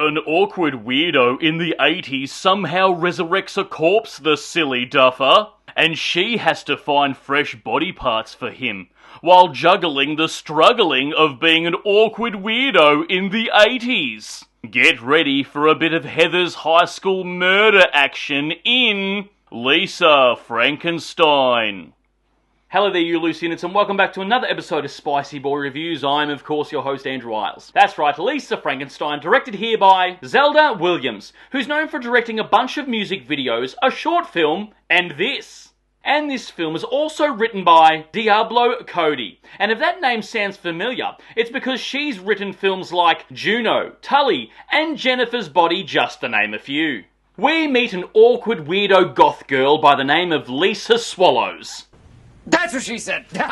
An awkward weirdo in the 80s somehow resurrects a corpse, the silly duffer, and she has to find fresh body parts for him, while juggling the struggling of being an awkward weirdo in the 80s. Get ready for a bit of Heather's high school murder action in Lisa Frankenstein. Hello there, you loose units, and welcome back to another episode of Spicy Boy Reviews. I'm, of course, your host, Andrew Iles. That's right, Lisa Frankenstein, directed here by Zelda Williams, who's known for directing a bunch of music videos, a short film, and this. And this film is also written by Diablo Cody. And if that name sounds familiar, it's because she's written films like Juno, Tully, and Jennifer's Body, just to name a few. We meet an awkward weirdo goth girl by the name of Lisa Swallows. That's what she said! Yeah,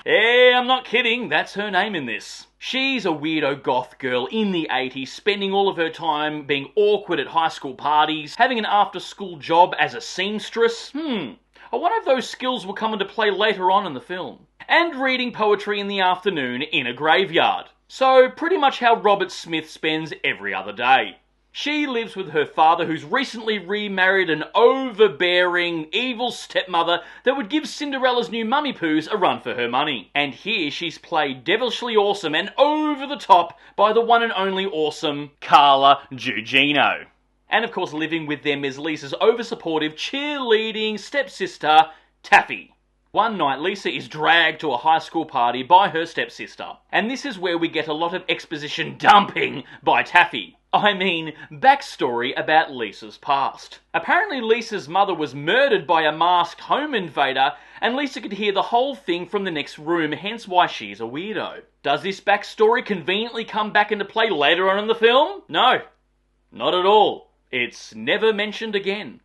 I'm not kidding, that's her name in this. She's a weirdo goth girl in the 80s, spending all of her time being awkward at high school parties, having an after-school job as a seamstress. I wonder if those skills will come into play later on in the film. And reading poetry in the afternoon in a graveyard. So, pretty much how Robert Smith spends every other day. She lives with her father, who's recently remarried an overbearing, evil stepmother that would give Cinderella's new mummy poos a run for her money. And here she's played devilishly awesome and over the top by the one and only awesome Carla Gugino. And of course, living with them is Lisa's over-supportive, cheerleading stepsister, Taffy. One night, Lisa is dragged to a high school party by her stepsister. And this is where we get a lot of exposition dumping by Taffy. I mean, backstory about Lisa's past. Apparently Lisa's mother was murdered by a masked home invader, and Lisa could hear the whole thing from the next room, hence why she's a weirdo. Does this backstory conveniently come back into play later on in the film? No, not at all. It's never mentioned again.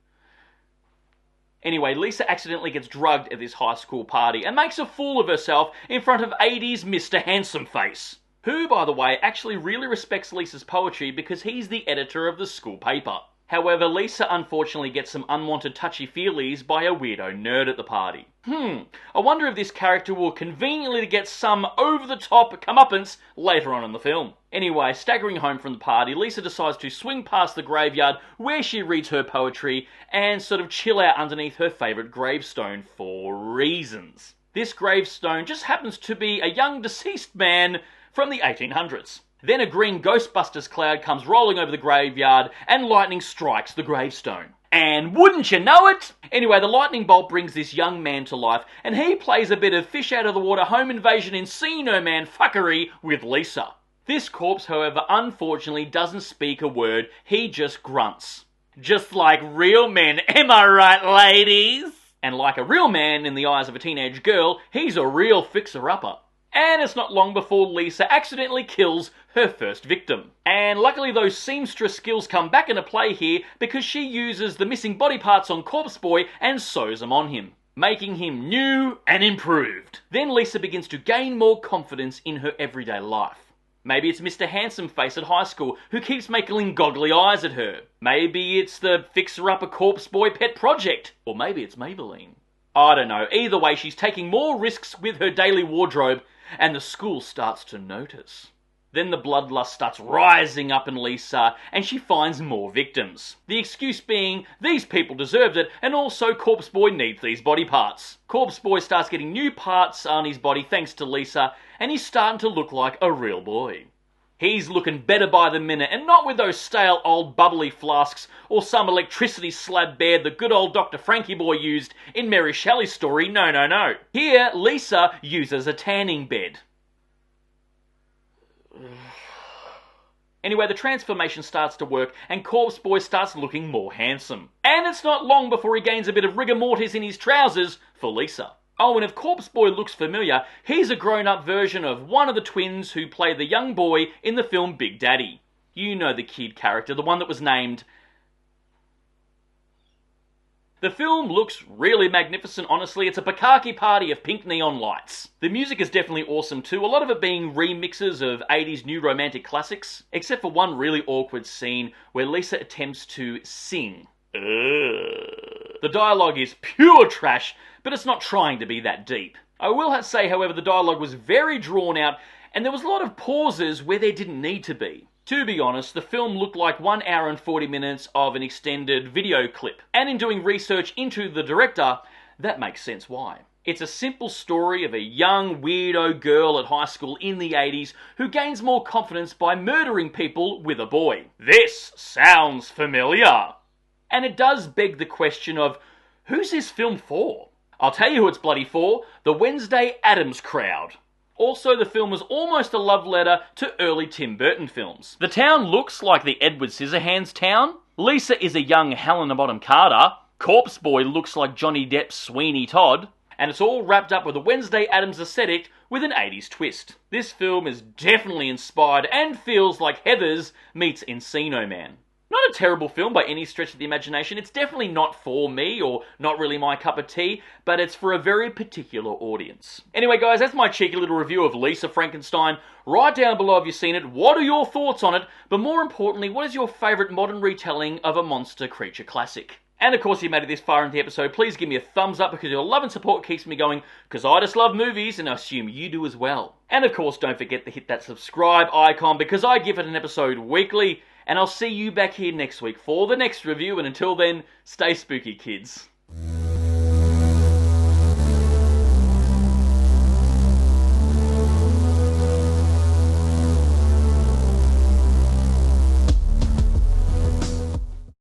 Anyway, Lisa accidentally gets drugged at this high school party and makes a fool of herself in front of 80s Mr. Handsome Face, who, by the way, actually really respects Lisa's poetry because he's the editor of the school paper. However, Lisa unfortunately gets some unwanted touchy-feelies by a weirdo nerd at the party. I wonder if this character will conveniently get some over-the-top comeuppance later on in the film. Anyway, staggering home from the party, Lisa decides to swing past the graveyard where she reads her poetry and sort of chill out underneath her favourite gravestone for reasons. This gravestone just happens to be a young deceased man from the 1800s. Then a green Ghostbusters cloud comes rolling over the graveyard and lightning strikes the gravestone. And wouldn't you know it? Anyway, the lightning bolt brings this young man to life, and he plays a bit of fish out of the water home invasion Encino Man fuckery with Lisa. This corpse, however, unfortunately doesn't speak a word, he just grunts. Just like real men, am I right, ladies? And like a real man in the eyes of a teenage girl, he's a real fixer-upper. And it's not long before Lisa accidentally kills her first victim. And luckily those seamstress skills come back into play here because she uses the missing body parts on Corpse Boy and sews them on him, making him new and improved. Then Lisa begins to gain more confidence in her everyday life. Maybe it's Mr. Handsome Face at high school who keeps making goggly eyes at her. Maybe it's the fixer-upper Corpse Boy pet project. Or maybe it's Maybelline. I don't know. Either way, she's taking more risks with her daily wardrobe, and the school starts to notice. Then the bloodlust starts rising up in Lisa, and she finds more victims. The excuse being, these people deserved it, and also Corpse Boy needs these body parts. Corpse Boy starts getting new parts on his body thanks to Lisa, and he's starting to look like a real boy. He's looking better by the minute, and not with those stale old bubbly flasks or some electricity slab bed the good old Dr. Frankie Boy used in Mary Shelley's story, no. Here, Lisa uses a tanning bed. Anyway, the transformation starts to work, and Corpse Boy starts looking more handsome. And it's not long before he gains a bit of rigor mortis in his trousers for Lisa. Oh, and if Corpse Boy looks familiar, he's a grown-up version of one of the twins who play the young boy in the film Big Daddy. You know the kid character, the one that was named... The film looks really magnificent, honestly. It's a bukkake party of pink neon lights. The music is definitely awesome too, a lot of it being remixes of 80s new romantic classics, except for one really awkward scene where Lisa attempts to sing. The dialogue is pure trash, but it's not trying to be that deep. I will say, however, the dialogue was very drawn out, and there was a lot of pauses where there didn't need to be. To be honest, the film looked like 1 hour and 40 minutes of an extended video clip. And in doing research into the director, that makes sense why. It's a simple story of a young weirdo girl at high school in the 80s who gains more confidence by murdering people with a boy. This sounds familiar. And it does beg the question of, who's this film for? I'll tell you who it's bloody for, the Wednesday Addams crowd. Also, the film is almost a love letter to early Tim Burton films. The town looks like the Edward Scissorhands town. Lisa is a young Helena Bonham Carter. Corpse Boy looks like Johnny Depp's Sweeney Todd. And it's all wrapped up with a Wednesday Addams aesthetic with an 80s twist. This film is definitely inspired and feels like Heathers meets Encino Man. Not a terrible film by any stretch of the imagination. It's definitely not for me, or not really my cup of tea, but it's for a very particular audience. Anyway guys, that's my cheeky little review of Lisa Frankenstein. Write down below if you've seen it, what are your thoughts on it, but more importantly, what is your favourite modern retelling of a monster creature classic? And of course, if you made it this far into the episode, please give me a thumbs up because your love and support keeps me going, because I just love movies and I assume you do as well. And of course, don't forget to hit that subscribe icon because I give it an episode weekly, and I'll see you back here next week for the next review, and until then, stay spooky, kids.